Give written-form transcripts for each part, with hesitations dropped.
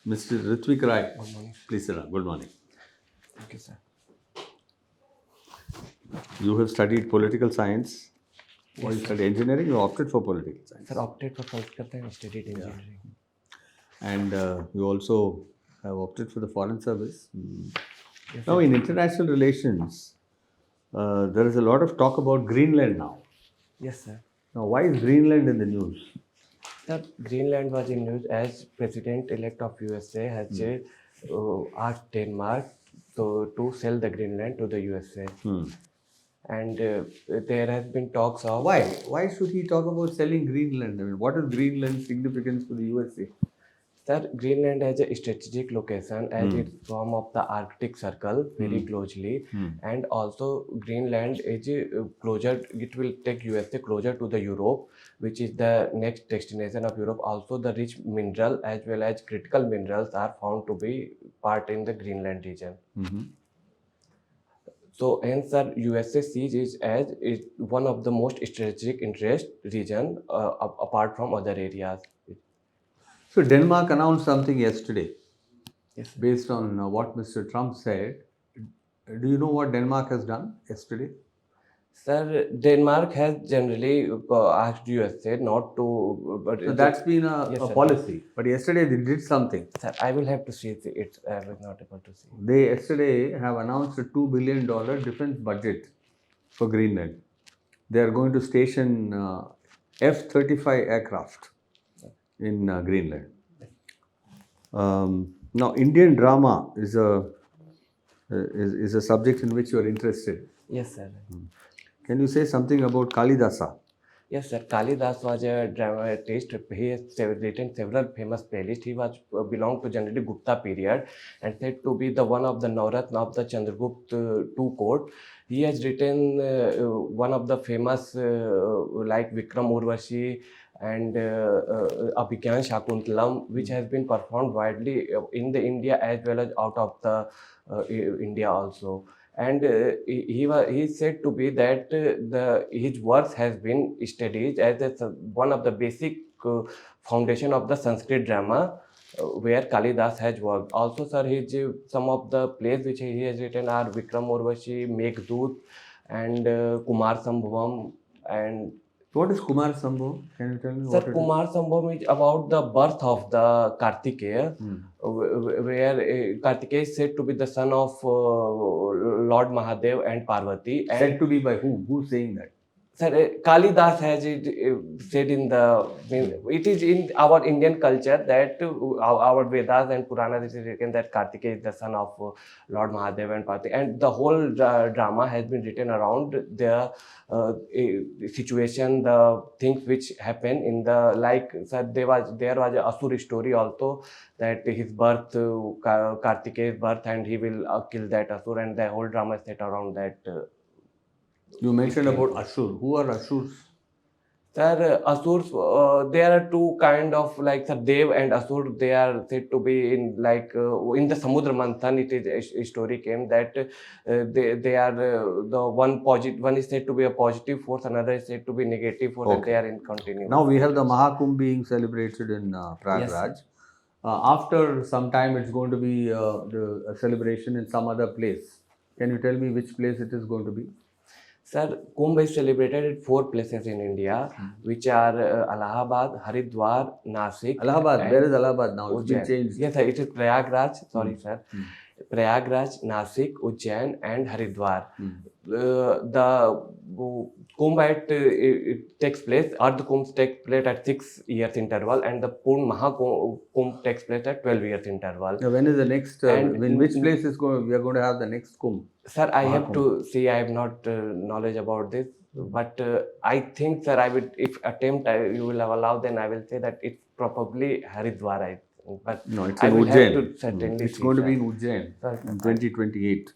Mr. Ritwik Rai, Good morning. please sir. Good morning. Thank you, sir. You have studied political science. Or you studied engineering, you opted for political science. Sir, opted for political science, studied engineering. And you also have opted for the foreign service. Yes, Now, sir. in international relations, there is a lot of talk about Greenland now. Yes, sir. Now, why is Greenland in the news? Sir, Greenland was in news as President-elect of USA has asked Denmark to sell the Greenland to the USA. And there has been talks of... Why? Why should he talk about selling Greenland? I mean, what is Greenland's significance for the USA? Sir, Greenland has a strategic location as it's form of the Arctic Circle very closely, and also Greenland is closer. It will take USA closer to the Europe, which is the next destination of Europe. Also, the rich mineral as well as critical minerals are found to be part in the Greenland region. So, hence, sir, USA sees it as one of the most strategic interest region apart from other areas. So, Denmark announced something yesterday. Yes, sir. Based on what Mr. Trump said. Do you know what Denmark has done yesterday? Sir, Denmark has generally asked USA not to. But So that's been a Yes, sir. policy. But yesterday they did something. Sir, I will have to see it. I was not able to see. They yesterday have announced a $2 billion defense budget for Greenland. They are going to station F-35 aircraft in Greenland. Now, Indian drama is a subject in which you are interested. Yes, sir. Can you say something about Kalidasa? Yes, sir. Kalidas was a dramatist. He has written several famous playlists. He was belonged to generally Gupta period and said to be the one of the Navratna of the Chandragupta II court. He has written one of the famous like Vikram Urvashi and Abhigyan Shakuntalam, which has been performed widely in the India as well as out of the India also. And he said to be that his works has been studied as one of the basic foundation of the Sanskrit drama where Kalidas has worked. Also, sir, some of the plays which he has written are Vikram Urvashi, Meghdut, and Kumar Sambhavam. And what is Kumar Sambhav? Can you tell me? Sir, Kumar Sambhavam is about the birth of the Kartikeya, where Kartikeya is said to be the son of Lord Mahadev and Parvati. And said to be by whom? Who's saying that? Sir, Kalidas has it said in the... It is in our Indian culture that our Vedas and Puranas it is written that Kartikeya is the son of Lord Mahadev and Parvati. And the whole drama has been written around the situation, the things which happen in the... Like, sir, there was a Asura story also, that his birth, Kartikeya's birth, and he will kill that Asura, and the whole drama is set around that. You mentioned about Asur. Who are Asurs? Sir, Asurs, there are two kind of like Sir Dev and Asur. They are said to be in like in the Samudra Manthan. It is a story came that they are the one positive. One is said to be a positive force, another is said to be negative force, and they are in continuous. Now we have the Mahakumbh being celebrated in Prayagraj. Yes. After some time, it's going to be a celebration in some other place. Can you tell me which place it is going to be? Sir, Kumbh is celebrated at 4 places in India, which are Allahabad, Haridwar, Nasik. Allahabad, where is Allahabad now? It's been Ujjain. changed. Yes, sir, it is Prayagraj. Sorry, sir. Prayagraj, Nasik, Ujjain, and Haridwar. The Kumbh it takes place, Ardh Kumbh takes place at 6 years interval, and the Purn Mahakumbh takes place at 12 years interval. Now, when is the next? In which place is going? We are going to have the next Kumbh. Sir, I have to see. I have not knowledge about this, but I think, sir, I would, if attempt you will have allowed, then I will say that it's probably Haridwar. But no, it's I in will Ujjain. have to certainly it's see, going to sir. be in Ujjain in 2028.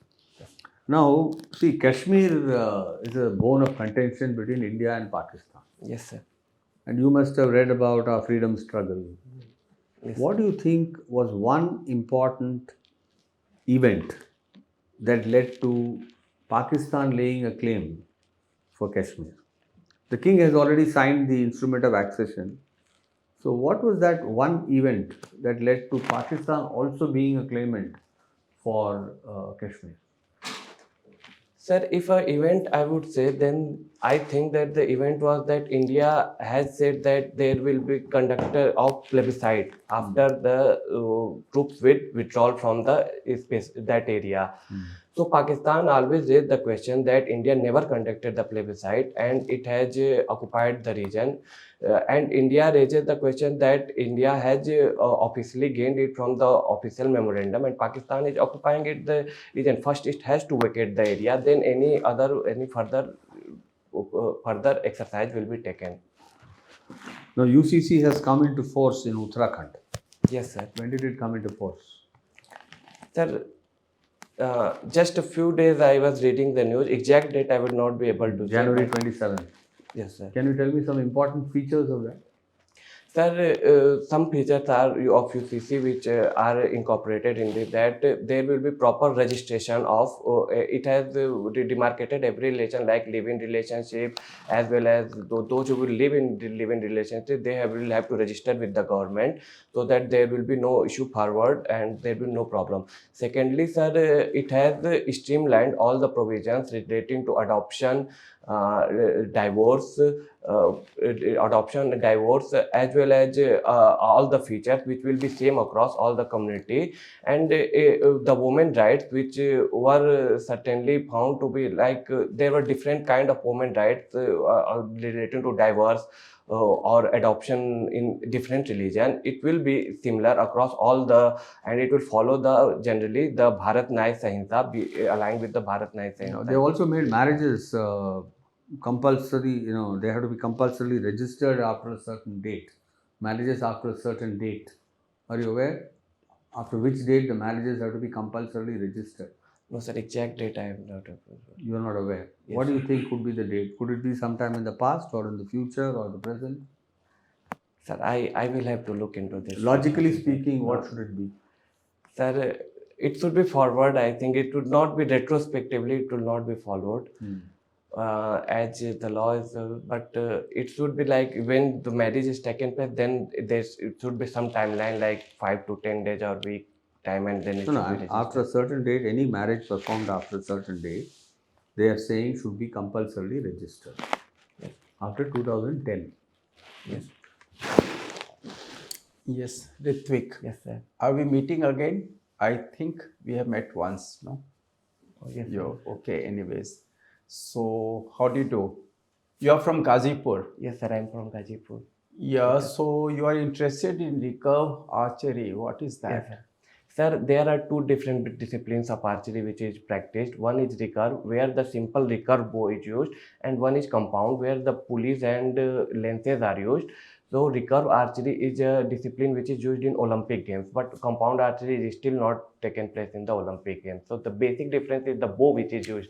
Now, see, Kashmir is a bone of contention between India and Pakistan. Yes, sir. And you must have read about our freedom struggle. Yes, what do you think was one important event that led to Pakistan laying a claim for Kashmir? The king has already signed the instrument of accession So what was that one event that led to Pakistan also being a claimant for Kashmir? Sir, if an event I would say, then I think that the event was that India has said that there will be conductor of plebiscite after the troops withdrawal from the space, that area. So Pakistan always raised the question that India never conducted the plebiscite and it has occupied the region. And India raises the question that India has officially gained it from the official memorandum, and Pakistan is occupying it the region. First, it has to vacate the area. Then any further exercise will be taken. Now UCC has come into force in Uttarakhand. Yes, sir. When did it come into force? Sir, just a few days I was reading the news. Exact date I would not be able to January say. 27th. Yes, sir. Can you tell me some important features of that? Sir, some features are of UCC which are incorporated in this, that there will be proper registration of it has demarcated every relation like live-in relationship, as well as those who will live in the live-in relationship, they will have to register with the government, so that there will be no issue forward and there will be no problem. Secondly, sir, it has streamlined all the provisions relating to adoption, divorce, adoption, divorce, as well as all the features which will be same across all the community, and the women rights which were certainly found to be like there were different kind of women rights related to divorce or adoption in different religion. It will be similar across all the, and it will follow the generally the Bharat Nyaya Sahinsa, be aligned with the Bharat Nyaya Sahinsa. They also made marriages compulsory, they have to be compulsorily registered after a certain date. Marriages after a certain date. Are you aware? After which date the marriages have to be compulsorily registered? No, sir, exact date I am not aware. You are not aware. Yes, what do you think could be the date? Could it be sometime in the past or in the future or the present? Sir, I will have to look into this. Logically speaking, what should it be? Sir, it should be forward. I think it would not be retrospectively, it will not be followed. As the law is, but it should be like when the marriage is taken place, then it should be some timeline like 5 to 10 days or week time, and then it should be registered. After a certain date, any marriage performed after a certain date, they are saying should be compulsorily registered. Yes. After 2010. Yes. Yes, Ritwik. Yes, sir. Are we meeting again? I think we have met once, no? Oh, yes. You're okay, anyways. So, how do you do? You are from Gazipur. Yes, sir. I'm from Gazipur. Yeah, so you are interested in recurve archery. What is that? Yes, sir. Sir, there are two different disciplines of archery which is practiced. One is recurve, where the simple recurve bow is used, and one is compound, where the pulleys and lances are used. So recurve archery is a discipline which is used in Olympic Games, but compound archery is still not taken place in the Olympic Games. So the basic difference is the bow which is used.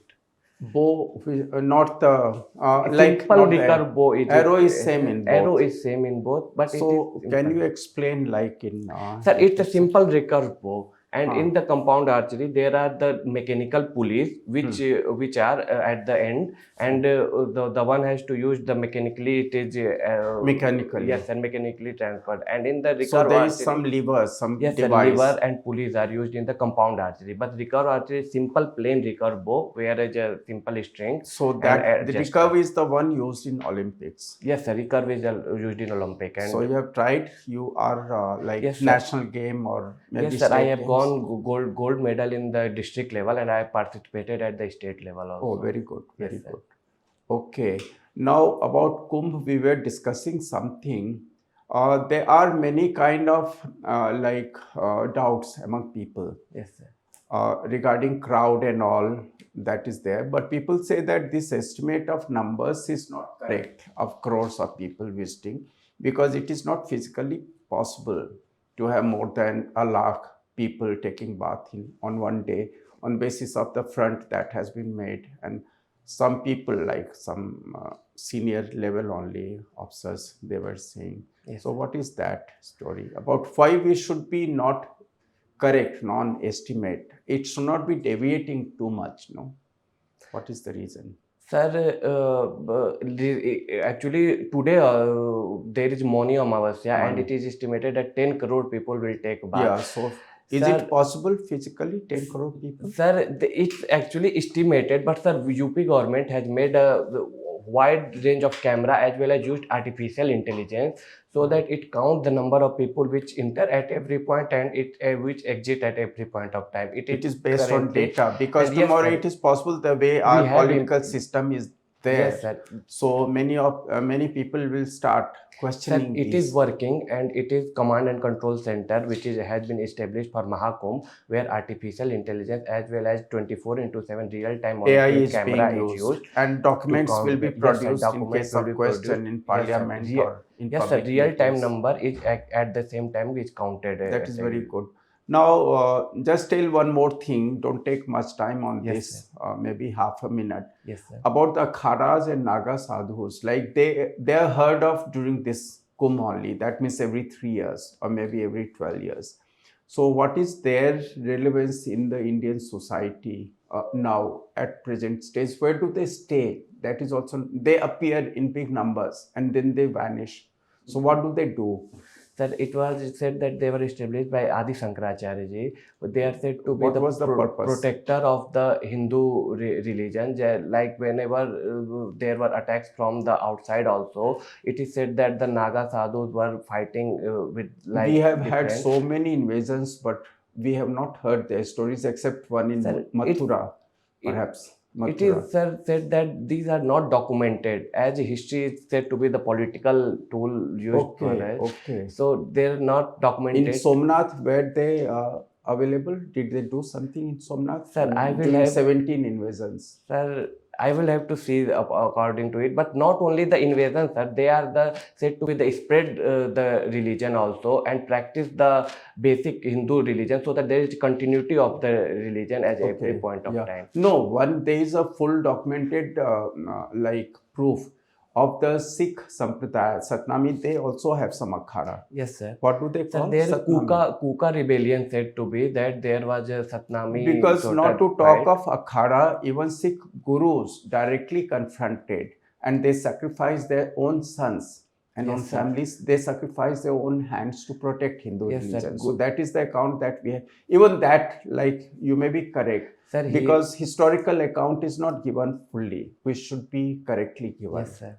Bow, not the Like simple recurve bow. Arrow is same in both. Arrow is same in both, but so it is can you explain like in? Sir, it's a simple recurve bow. And in the compound archery, there are the mechanical pulleys which are at the end, and the one has to use the mechanically. It is mechanically. Yes, and mechanically transferred. And in the recurve so there is archery, some levers, some yes, device. lever and pulleys are used in the compound archery. But recurve archery is simple plain recurve bow, where is a simple string. So that the recurve is the one used in Olympics. Yes, sir. Recurve is used in Olympic. And so you have tried. You are like yes, national game or maybe yes, sir. I have games? gone gold medal in the district level, and I participated at the state level also. Oh, very good, very Yes, good. Okay. Now about Kumbh, we were discussing something. There are many kind of doubts among people. Yes, sir. Regarding crowd and all that is there, but people say that this estimate of numbers is not correct of crores of people visiting, because it is not physically possible to have more than 1 lakh people taking bath on one day on basis of the front that has been made, and some people like some senior level only officers, they were saying. Yes. So what is that story about why we should be not correct non-estimate? It should not be deviating too much, no? What is the reason? Sir, actually today there is Moni Amavasya and Mani. it is estimated that 10 crore people will take bath. Yeah, so is Sir, it possible physically 10 crore people? Sir, it's actually estimated, but sir, UP government has made a wide range of camera as well as used artificial intelligence so that it counts the number of people which enter at every point and it which exit at every point of time. It is based on currently, data because and yes, tomorrow sir, it is possible the way we our have political system is there. yes, sir. So many people will start Sir, questioning it is these. working and it is command and control center which has been established for Mahakumbh where artificial intelligence as well as 24/7 real-time AI monitoring is camera being is used and to documents count will be the yes, sir, produced in documents case will of be produced. question in Yes, sir. parliament or in Yes, sir. public Real-time meetings. number is at the same time is counted. That is very good. Now, just tell one more thing. Don't take much time on Yes, this. Maybe half a minute. Yes, sir. About the Akharas and Naga sadhus. Like they are heard of during this Kumbh only. That means every 3 years or maybe every 12 years. So, what is their relevance in the Indian society now at present stage? Where do they stay? That is also they appear in big numbers and then they vanish. So, what do they do? Sir, it was said that they were established by Adi Shankaracharya ji. They are said to be What was the purpose? protector of the Hindu religion. Like whenever there were attacks from the outside also, it is said that the Naga sadhus were fighting with like we have had different- so many invasions, but we have not heard their stories except one in Sir, Mathura, it- perhaps. It Mathura. is said that these are not documented as history is said to be the political tool used for Okay, it. okay. So they're not documented. In Somnath, were they available? Did they do something in Somnath? Sir, I will during have- 17 invasions. Sir, I will have to see according to it. But not only the invasion, sir, they are the said to be the spread the religion also and practice the basic Hindu religion so that there is continuity of the religion at every point of time. No, there is a full documented like proof of the Sikh Sampradaya. Satnami, they also have some akhara. Yes, sir. What do they Sir, call? there Satnami. Kuka rebellion said to be that there was a Satnami. Because sort not of to talk fight. of akhara, even Sikh gurus directly confronted and they sacrificed their own sons and Yes, own sir. families. They sacrificed their own hands to protect Hindu Yes, sir. religion. So that is the account that we have. Even that, like you may be correct, Sir, because historical account is not given fully, which should be correctly given. yes, sir.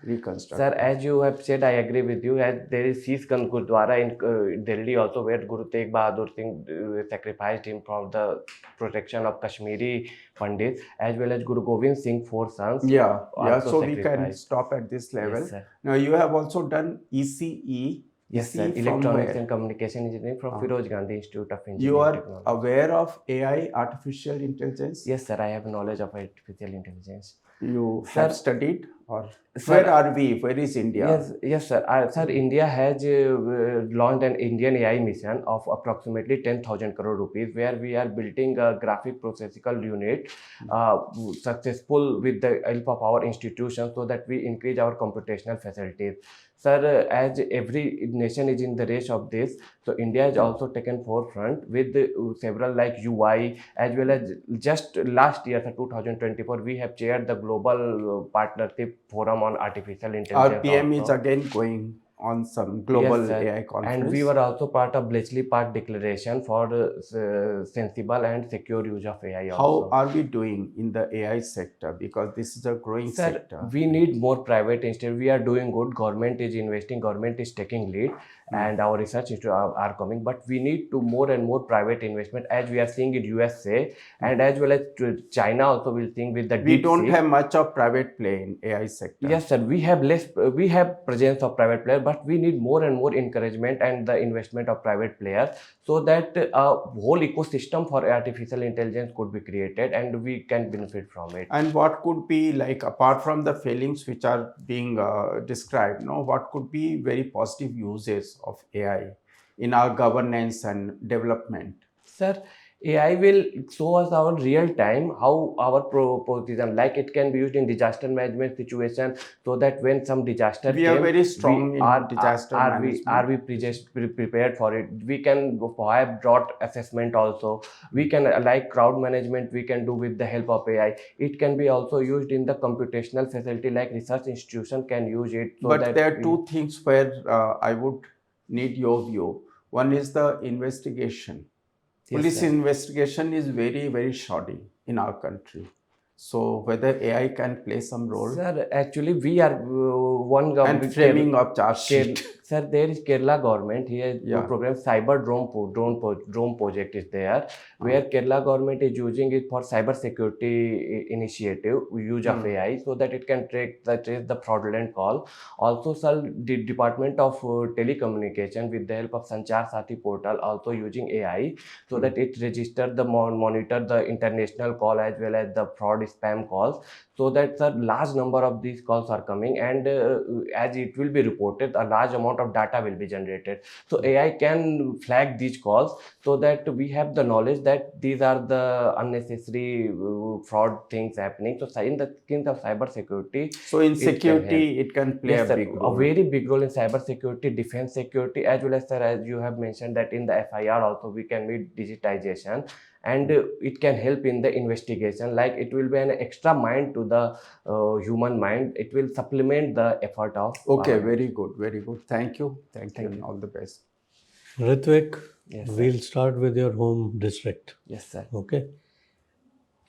Reconstruct. Sir, as you have said, I agree with you. As there is Siskan Gurdwara in Delhi also, where Guru Tegh Bahadur Singh sacrificed him for the protection of Kashmiri Pandits, as well as Guru Gobind Singh, 4 sons. Yeah. also So we can sacrificed. stop at this level. Yes, sir. Now you have also done ECE. Yes, sir. ECE from Electronics where? and Communication Engineering from Firoz Gandhi Institute of Engineering You are Technology. aware of AI, artificial intelligence? Yes, sir. I have knowledge of artificial intelligence. You Sir, have studied, or Sir, where are we? Where is India? Yes, sir. Sir, India has launched an Indian AI mission of approximately 10,000 crore rupees, where we are building a graphic processing unit successful with the help of our institution so that we increase our computational facilities. Sir, as every nation is in the race of this, so India has also taken forefront with several like UI as well as just last year, 2024, we have chaired the global partnership forum on artificial intelligence. Our PM is also. again going on some global Yes, sir. AI conference. And we were also part of Bletchley Park Declaration for sensible and secure use of AI How also. are we doing in the AI sector? Because this is a growing Sir, sector. we need more private instead. We are doing good. Government is investing. Government is taking lead, and our research institutes are coming. But we need to more and more private investment, as we are seeing in USA, and as well as China also will think with the. We deep don't sea. have much of private play in AI sector. Yes, sir. We have less. We have presence of private players, but we need more and more encouragement and the investment of private players so that a whole ecosystem for artificial intelligence could be created and we can benefit from it. And what could be like, apart from the failings which are being described, what could be very positive uses of AI in our governance and development? Sir, AI will show us our real time how our position, like it can be used in disaster management situation, so that when some disaster We are came, very strong we in disaster are management. we prepared for it. We can have drought assessment also. We can like crowd management we can do with the help of AI. It can be also used in the computational facility, like research institution can use it, so But that there are two things where I would need your view. One is the investigation. Yes, Police sir. investigation is very, very shoddy in our country. So whether AI can play some role Sir, actually, we are one and government. framing of charge sheet. Sir, there is Kerala government here Yeah. program cyber drone project is there, where Kerala government is using it for cyber security initiative use of AI, so that it can trace the fraudulent call. Also, sir, the Department of Telecommunication with the help of Sanchar Sati portal also using AI, so that it register the monitor the international call as well as the fraud spam calls, so that a large number of these calls are coming, and as it will be reported, a large amount of data will be generated. So AI can flag these calls, so that we have the knowledge that these are the unnecessary fraud things happening. So in the case of cyber security, So in it can help. security, it can play Yes, a sir. big A role. very big role in cyber security, defense security, as well as, sir, as you have mentioned that in the FIR also we can meet digitization, and it can help in the investigation. Like it will be an extra mind to the human mind. It will supplement the effort of. Okay, very good, very good. Thank you, Thank and you. all the best. Ritwik, Yes, sir. we'll start with your home district. Yes, sir. Okay.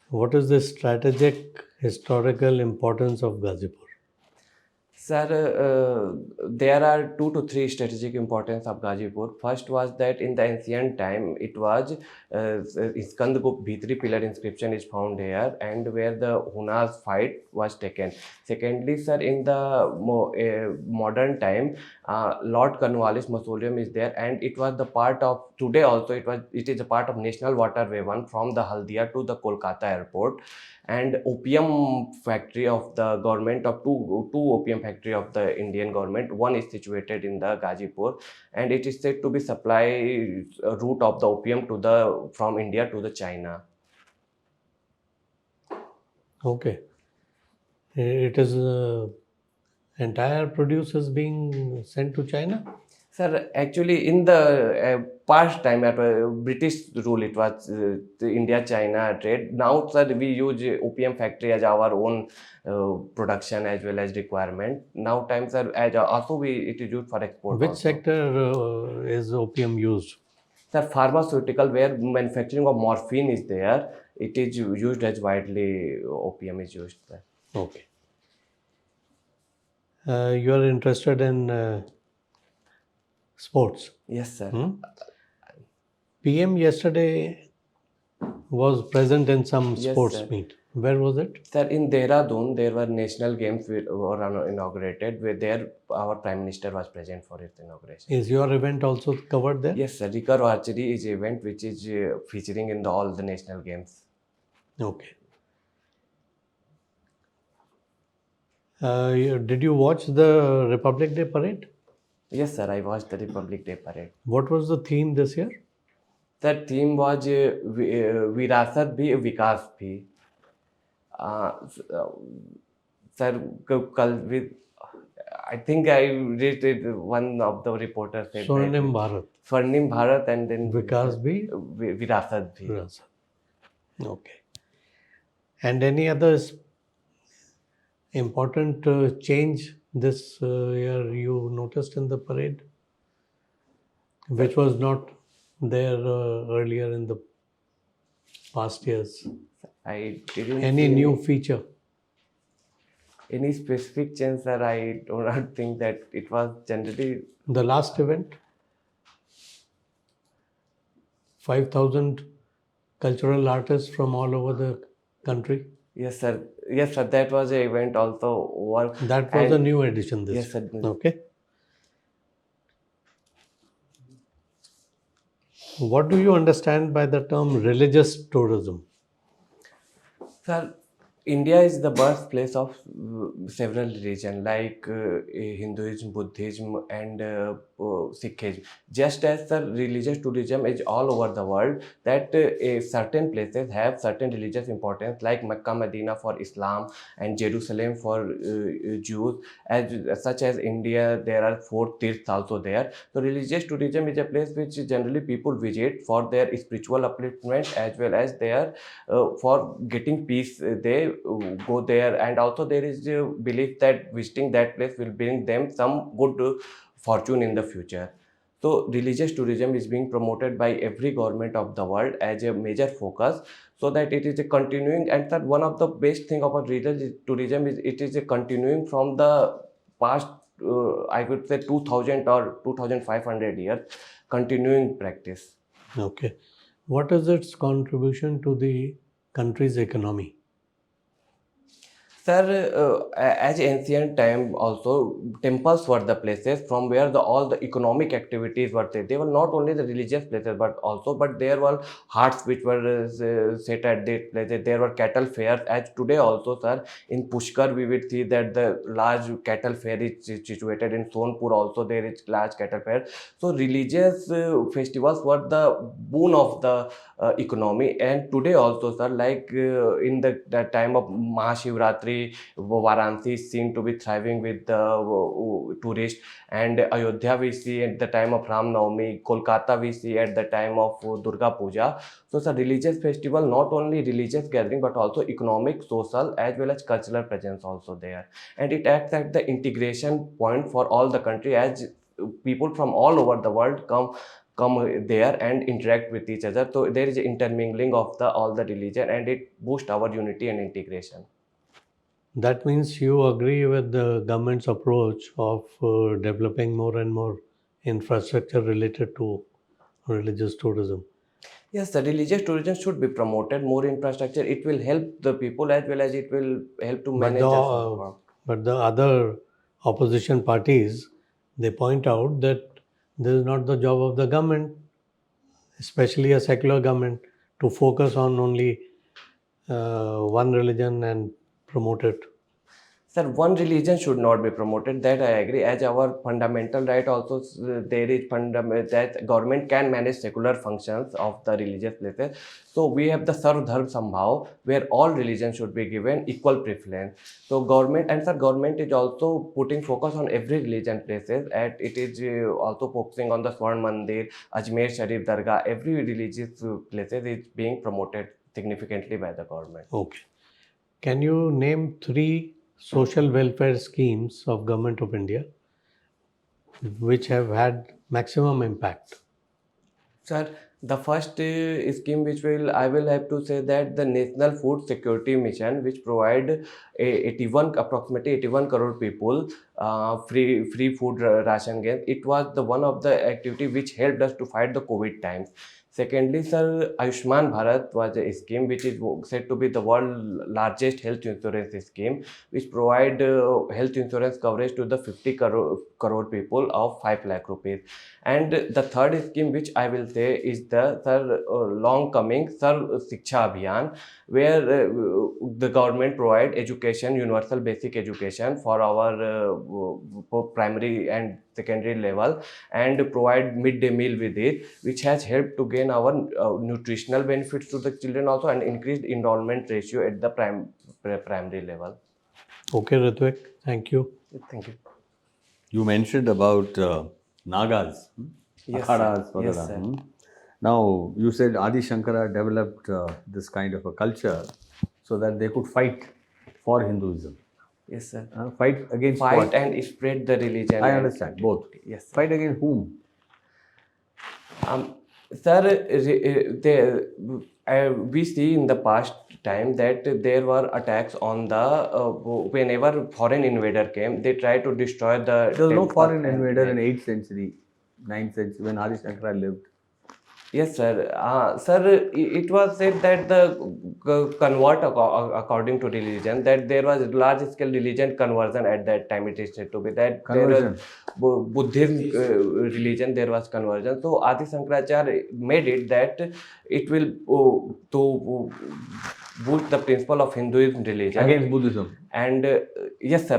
What is the strategic historical importance of Gazipur? Sir, there are 2 to 3 strategic importance of Gazipur. First was that in the ancient time, it was Skandagupta Bhitri pillar inscription is found here, and where the Huna's fight was taken. Secondly, sir, in the modern time, Lord Cornwallis mausoleum is there, and it was the part of today also. It is a part of National Waterway 1 from the Haldia to the Kolkata airport. And opium factory of the government of two opium factory of the Indian government. One is situated in the Gazipur, and it is said to be supply route of the opium to the from India to the China. Okay. It is entire produce is being sent to China? Sir, actually, in the past time, at British rule, it was the India-China trade. Now, sir, we use opium factory as our own production as well as requirement. Now, times, sir, as also it is used for export. Which also. sector is opium used? Sir, pharmaceutical, where manufacturing of morphine is there, it is used as widely. Opium is used there. Okay. You are interested in sports. Yes, sir. PM yesterday was present in some Yes, sports sir. meet. Where was it? Sir, in Dehradun, there were national games were inaugurated, where there our Prime Minister was present for its inauguration. Is your event also covered there? Yes, sir. Recurve Archery is an event which is featuring in all the national games. Okay. Did you watch the Republic Day parade? Yes, sir. I watched the Republic Day parade. What was the theme this year? The theme was Virasat Bhi, Vikas Bhi. Sir, I think I read it, one of the reporters said Swarnim Bharat. Swarnim Bharat, and then Vikas Bhi? Virasat Bhi. Virasat. Okay. And any other important change this year you noticed in the parade, which was not there earlier in the past years? I didn't Any see new feature? any specific change, sir. I do not think that it was generally. The last event, 5,000 cultural artists from all over the country. Yes, sir. Yes, sir. That was an event also. That was a new addition this Yes, sir. year. Okay. What do you understand by the term religious tourism? Sir, India is the birthplace of several religions like Hinduism, Buddhism, and Sikhism. Just as the religious tourism is all over the world, that certain places have certain religious importance, like Mecca, Medina for Islam, and Jerusalem for Jews. Such as India, there are 4 tirths also there. So religious tourism is a place which generally people visit for their spiritual upliftment as well as their for getting peace. They go there, and also there is a belief that visiting that place will bring them some good fortune in the future. So religious tourism is being promoted by every government of the world as a major focus, so that it is a continuing. And that one of the best thing about religious tourism is it is a continuing from the past, I would say 2000 or 2500 years, continuing practice. Okay. What is its contribution to the country's economy? Sir, as ancient time also, temples were the places from where all the economic activities were there. They were not only the religious places, but there were huts which were set at the places. There were cattle fairs. As today also, sir, in Pushkar we will see that the large cattle fair is situated. In Sonpur also there is large cattle fair. So religious festivals were the boon of the economy. And today also, sir, like in the time of Mahashivratri, Varanasi is seen to be thriving with the tourists, and Ayodhya we see at the time of Ram Navami, Kolkata we see at the time of Durga Puja. So it's a religious festival, not only religious gathering but also economic, social as well as cultural presence also there, and it acts at the integration point for all the country, as people from all over the world come there and interact with each other. So there is intermingling of the all the religion, and it boosts our unity and integration. That means you agree with the government's approach of developing more and more infrastructure related to religious tourism. Yes, the religious tourism should be promoted. More infrastructure, it will help the people as well as it will help to But manage the, the but the other opposition parties, they point out that this is not the job of the government, especially a secular government, to focus on only one religion and promote it. Sir, one religion should not be promoted. That I agree. As our fundamental right also, there is that government can manage secular functions of the religious places. So we have the Sarv Dharm Sambhav, where all religions should be given equal preference. So government is also putting focus on every religion places. And it is also focusing on the Swarn Mandir, Ajmer Sharif Dargah. Every religious places is being promoted significantly by the government. Okay. Can you name 3 social welfare schemes of Government of India which have had maximum impact? Sir, the first scheme which I will have to say that the National Food Security Mission, which provide approximately 81 crore people free food ration gains. It was the one of the activity which helped us to fight the COVID times. Secondly, sir, Ayushman Bharat was a scheme which is said to be the world's largest health insurance scheme, which provide health insurance coverage to the 50 crore people of 5 lakh rupees. And the third scheme which I will say is the long coming Sarv Shiksha Abhiyan, where the government provide education, universal basic education for our primary and secondary level, and provide midday meal with it, which has helped to gain our nutritional benefits to the children also, and increased enrollment ratio at the primary level. Okay, Ritwik, thank you. Thank you. You mentioned about Nagas, Yes, Akhadas, sir. Yes, वगैरह, sir. Now, you said Adi Shankara developed this kind of a culture so that they could fight for Hinduism. Yes, sir. Fight against Fight what? and spread the religion. I and- understand, both. Yes, sir. Fight against whom? Sir, we see in the past time that there were attacks on the whenever foreign invader came, they tried to destroy the. There was no temple foreign and invader in like- 8th century, 9th century when Adi Shankara lived. Yes, sir. Sir, it was said that the convert according to religion, that there was large scale religion conversion at that time. It is said to be that Conversion. there was Buddhism religion, there was conversion. So Adi Shankaracharya made it that it will boost the principle of Hinduism religion. Against Buddhism. And yes, sir,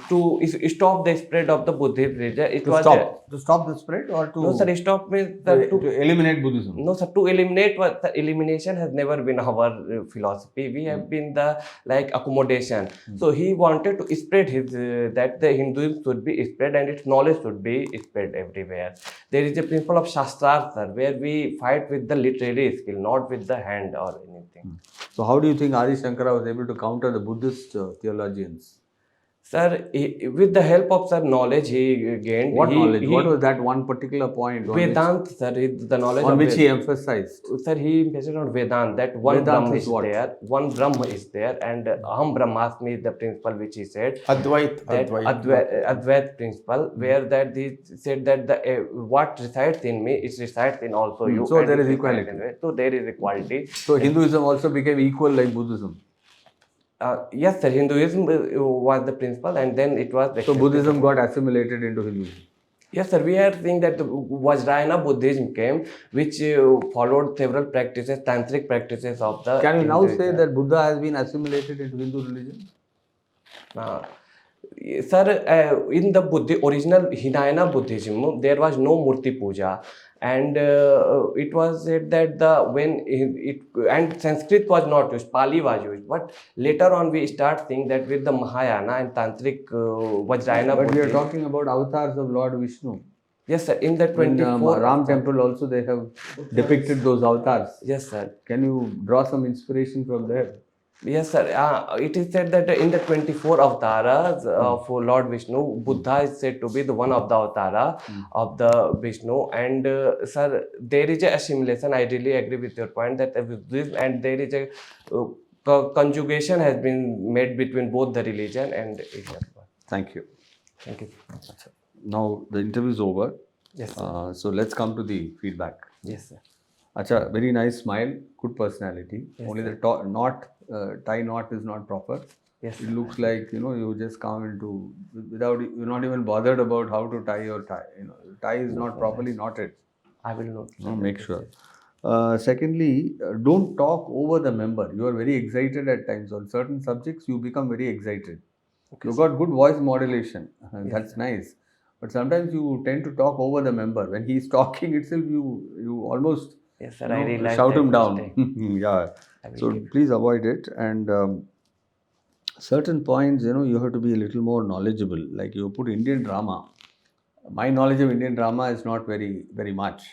to stop the spread of the Buddhist religion. It To was stop. To stop the spread or to... no, sir. Stop means to eliminate Buddhism. no, sir. To eliminate what the elimination has never been our philosophy. We have been the like accommodation. So he wanted to spread his that the Hinduism should be spread and its knowledge should be spread everywhere. There is a principle of Shastras, sir, where we fight with the literary skill, not with the hand or anything. So how do you think Adi Shankara was able to counter the Buddhist theologians? Sir, with the help of sir knowledge he gained. What knowledge? What was that one particular point? Vedant, sir, the knowledge on of which he emphasized? Sir, he emphasized on Vedant, that one Vedanta Brahma is is what? there, one Brahma is there, and Aham Brahmasmi is the principle which he said. Advait. That Advait principle, where that he said that the what resides in me, it resides in also you. So and there is it equality. So there is equality. So Hinduism also became equal like Buddhism. Yes, sir. Hinduism was the principle, and then it was. So Buddhism got assimilated into Hinduism. Yes, sir. We are seeing that the Vajrayana Buddhism came, which followed several practices, tantric practices of the. Can you now Hinduism. say that Buddha has been assimilated into Hindu religion? Sir, in the original Hinayana Buddhism, there was no Murti Puja, and it was said that and Sanskrit was not used, Pali was used. But later on, we start seeing that with the Mahayana and Tantric Vajrayana But we are Buddhism. talking about avatars of Lord Vishnu. Yes, sir. In the In 24 Ram temple also they have depicted those avatars. Yes, sir. Can you draw some inspiration from there? Yes, sir. It is said that in the 24 avatars of Lord Vishnu, Buddha is said to be the one of the avatara of the Vishnu. And sir, there is a assimilation. I really agree with your point that with this, and there is a conjugation has been made between both the religion and Islam. Thank you. Thank you. Now the interview is over. Yes, sir. So let's come to the feedback. Yes, sir. Acha, very nice smile, good personality. Yes, Only sir. the tie knot is not proper. Yes, It looks like you just come into without you're not even bothered about how to tie your tie. Tie is not properly knotted. I will note. No, make sure. Secondly, don't talk over the member. You are very excited at times on certain subjects. You become very excited. Okay, You got good voice modulation. That's nice. But sometimes you tend to talk over the member. When he's talking itself, you almost Yes, sir. I realize shout that him down. mistake. Yeah. I will So keep- please avoid it. And certain points, you have to be a little more knowledgeable. Like you put Indian drama. My knowledge of Indian drama is not very much.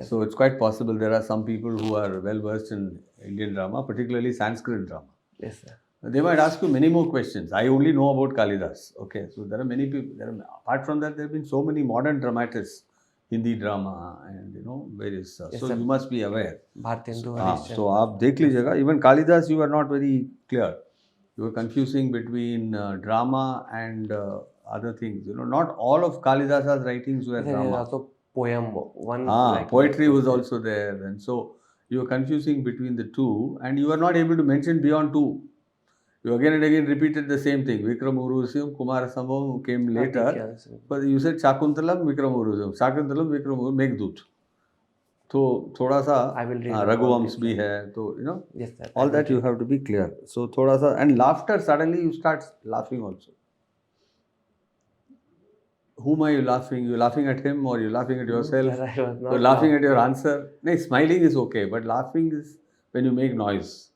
So it's quite possible there are some people who are well versed in Indian drama, particularly Sanskrit drama. Yes, sir. They might ask you many more questions. I only know about Kalidas. Okay, so there are many people. Apart from that, there have been so many modern dramatists, Hindi drama, and various. Yes, So sir. you must be aware. Bhartendu हाँ, Harishchandra. so आप देख लीजिएगा. Even Kalidas, you were not very clear. You were confusing between drama and other things. Not all of Kalidasa's writings were There is drama. also poem one. Poetry was also there, and so you were confusing between the two, and you were not able to mention beyond two. You again and again repeated the same thing. Vikram Urusiyam, Kumar Sambhavam came later. But you said Shakuntalam, Vikram Urusiyam. Shakuntalam, Vikram Urusiyam, Meghdut. So, thoda sa I will read Raghuvams bhi hai. So, Yes, sir. all that you have to be clear. So, thoda sa, and laughter, suddenly you start laughing also. Whom are you laughing? You're laughing at him or you're laughing at yourself? Sir, I was not You're laughing at your answer. No, smiling is okay, but laughing is when you make noise.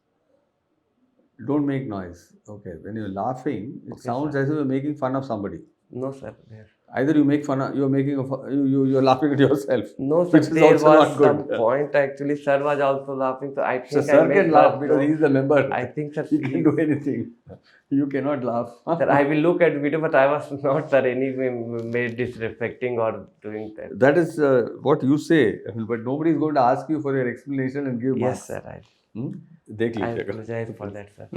Don't make noise. Okay, when you're laughing, it sounds as if you're making fun of somebody. No, sir. There. Either you make fun of, you're laughing at yourself. No, sir. Which is There also was not some good. point actually. Sir was also laughing, so I So think sir I can made laugh because joke. he's the member. I think, sir. He can do anything. You cannot laugh. Sir, I will look at video, but I was not, sir, anyway made disrespecting or doing that. That is what you say, but nobody is going to ask you for your explanation and give Yes, marks. sir. देख I लीजिएगा. apologize for that, sir.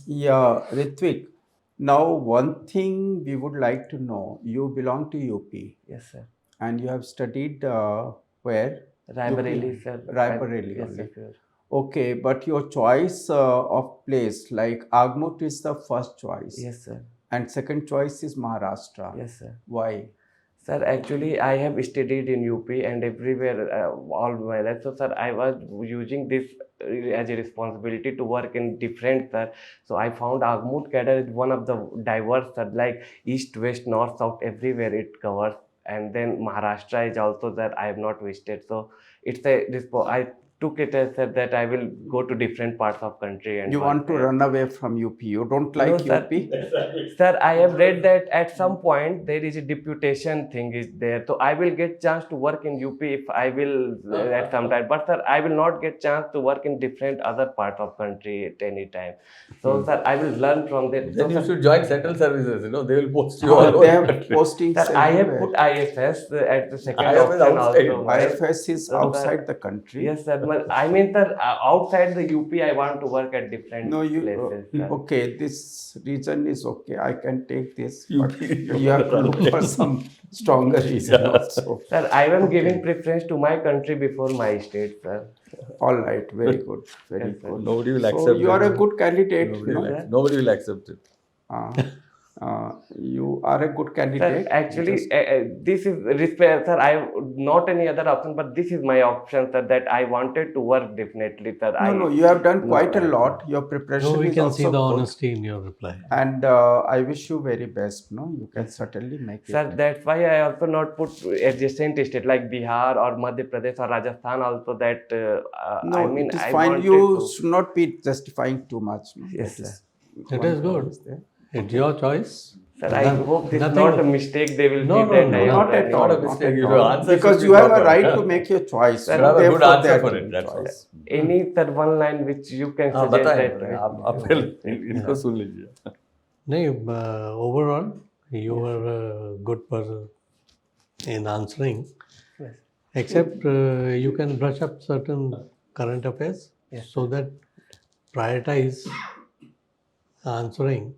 Yeah, Ritwik. Now, one thing we would like to know, you belong to UP Yes, sir. and you have studied where? Raebareli, sir. Raebareli Yes, only. sir. Sure. Okay, but your choice of place, like Agmut is the first choice. Yes, sir. And second choice is Maharashtra. Yes, sir. Why? Sir, actually, I have studied in UP and everywhere all my life. So, sir, I was using this as a responsibility to work in different, sir. So, I found Agmoot cadre is one of the diverse, sir, like east, west, north, south, everywhere it covers. And then Maharashtra is also that I have not visited. So, it's I took it as said that I will go to different parts of country and You work want to there. run away from UP. You don't No, like sir. UP? Sir, I have read that at some point there is a deputation thing is there. So I will get chance to work in UP if I will at some time. But sir, I will not get chance to work in different other part of country at any time. So sir, I will learn from that. Then So, you sir, should join central services. They will post you all over They the have country. postings sir, I have everywhere. put IFS at the second IFS option outside. also. Mine. IFS is So, sir, outside the country. Yes, sir. I mean, sir, outside the UP, I want to work at different No, you places. Sir. okay? This reason is okay. I can take this, but UP. you have to look for some stronger reason also. Sir, I am giving preference to my country before my state, sir. All right, very good, very Yes, sir. good. Nobody will So accept you are it. a good candidate. Nobody, No? will accept, nobody will accept it. You are a good Sir, candidate. actually, Just- this is respect, sir. I not any other option, but this is my option, sir. That I wanted to work definitely, sir. no, you have done quite a I- lot. Your preparation No, we is can also see the good. honesty in your reply. And I wish you very best. No, you can certainly make Sir, it. that's why I also not put adjacent state like Bihar or Madhya Pradesh or Rajasthan also that No, I mean it is I fine. wanted You to. should not be justifying too much. No? Yes, That sir. It one is good. is there. It's your choice. Sir, I Noth- hope this is nothing- not a mistake they will No, see no, that no, I am Not at running. all. Not a not mistake. at Your all. answer Because should be you have a proper. right to make your choice. You have a good Therefore, answer they are for doing it. That's all. choice. Any sir one line which you can हाँ suggest बताएं that आप पहले इनको सुन लीजिए. No, overall, you were a good person in answering, Yes. except you can brush up certain current affairs Yes. so that prioritize answering.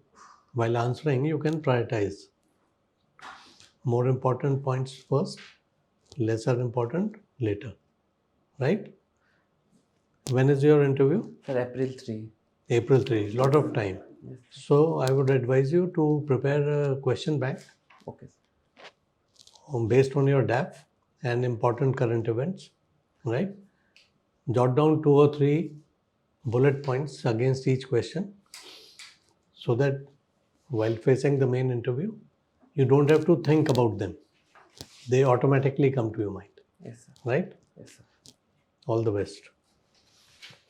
While answering, you can prioritize more important points first, lesser important later. Right? When is your interview? Sir, April 3. April 3, lot of time. So I would advise you to prepare a question bank Okay. based on your DAF and important current events, right? Jot down 2 or 3 bullet points against each question so that while facing the main interview, you don't have to think about them. They automatically come to your mind, Yes, sir. right? Yes, sir. All the best.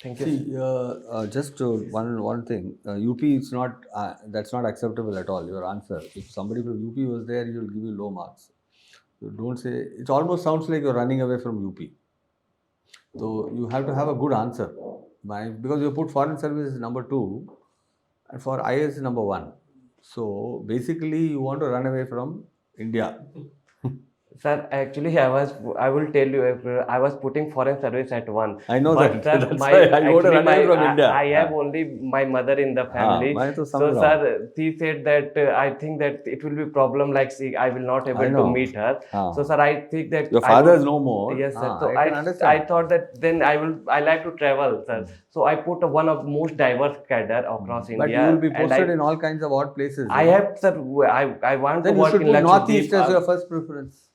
Thank you. See, just one thing. UP is not that's not acceptable at all. Your answer. If somebody from UP was there, he will give you low marks. So don't say. It almost sounds like you're running away from UP. So you have to have a good answer. Because you put foreign service is number 2, and for IAS is number 1. So basically, you want to run away from India. Sir, actually, I will tell you, I was putting foreign service at 1. I know but that. Sir, That's why I want to run away from India. I have only my mother in the family. मैं तो So, समझ रहा हूँ. sir, she said that I think that it will be problem like see, I will not able to know. meet her. हाँ. So, sir, I think that Your I father would- is no more. Yes, sir. हाँ, So I can I understand. thought that then I like to travel, sir. So I put one of most diverse cadre across But India. you will be and posted in all kinds of odd places. I have, sir, I want Then to you work should in put Lakshadweep. Northeast as your first preference.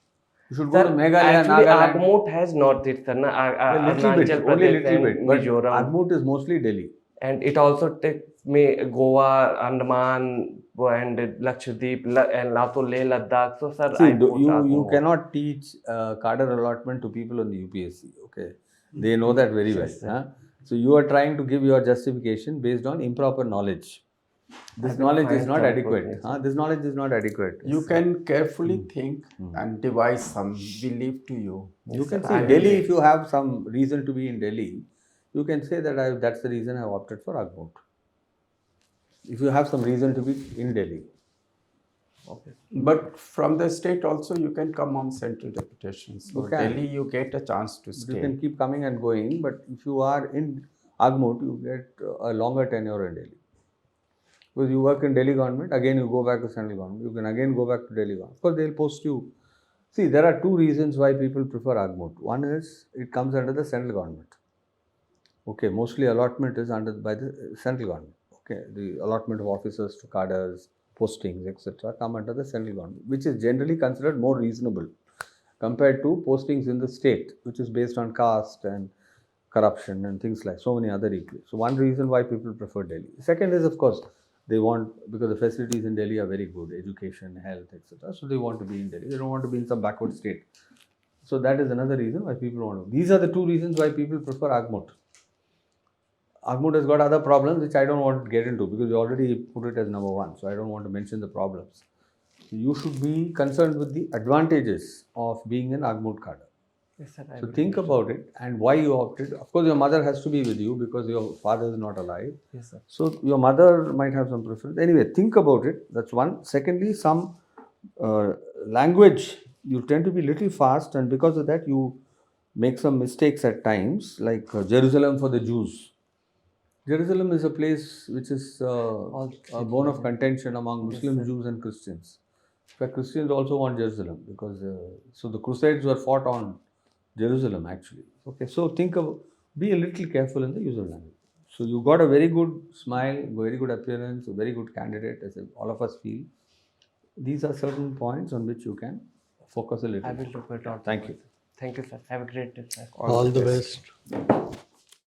You should go Sir, to Meghalaya, actually, Nagaland. Agmoot has northeast, sir, na? A little bit, Arunachal only a Pradesh little and bit. But Mizoram. Agmoot is mostly Delhi. And it also takes me Goa, Andaman, and Lakshadweep, and also Leh Ladakh. So, sir, See, I put you Agmoot. cannot teach cadre allotment to people on the UPSC. Okay, they know that very well. Yes, sir. Huh? So you are trying to give your justification based on improper knowledge. This I will knowledge is find not some adequate. good, yes, Huh? This knowledge is not adequate. You can carefully think and devise some. We leave to you. You can sir, see I will Delhi, make- if you have some reason to be in Delhi, you can say that that's the reason I opted for Agmoot. If you have some reason to be in Delhi. Okay. But from the state also, you can come on central deputations. So You can. Delhi, you get a chance to You stay. can keep coming and going, but if you are in Agmoot, you get a longer tenure in Delhi. Because you work in Delhi government, again you go back to central government. You can again go back to Delhi government. Of course, they'll post you. See, there are 2 reasons why people prefer Agmoot. One is it comes under the central government. Okay, mostly allotment is by the central government. Okay, the allotment of officers to cadres, postings, etc., come under the central government, which is generally considered more reasonable compared to postings in the state, which is based on caste and corruption and things like so many other equally. So one reason why people prefer Delhi. Second is, of course, they want, because the facilities in Delhi are very good, education, health, etc. So they want to be in Delhi. They don't want to be in some backward state. So that is another reason why people want to. These are the two reasons why people prefer Agmut. Agmut has got other problems which I don't want to get into because you already put it as number one. So I don't want to mention the problems. You should be concerned with the advantages of being an Agmut cadre. Yes, sir. So think about it and why you opted. Of course, your mother has to be with you because your father is not alive. Yes, sir. So your mother might have some preference. Anyway, think about it. That's one. Secondly, some language, you tend to be little fast, and because of that, you make some mistakes at times, like Jerusalem for the Jews. Jerusalem is a place which is a bone of contention among Muslims, Jews, and Christians. In fact, Christians also want Jerusalem because so the Crusades were fought on Jerusalem actually. Okay, so be a little careful in the use of language. So you got a very good smile, very good appearance, a very good candidate, as all of us feel. These are certain points on which you can focus a little. I will look it out. Thank you. Thank you, sir. Have a great day, sir. All the best.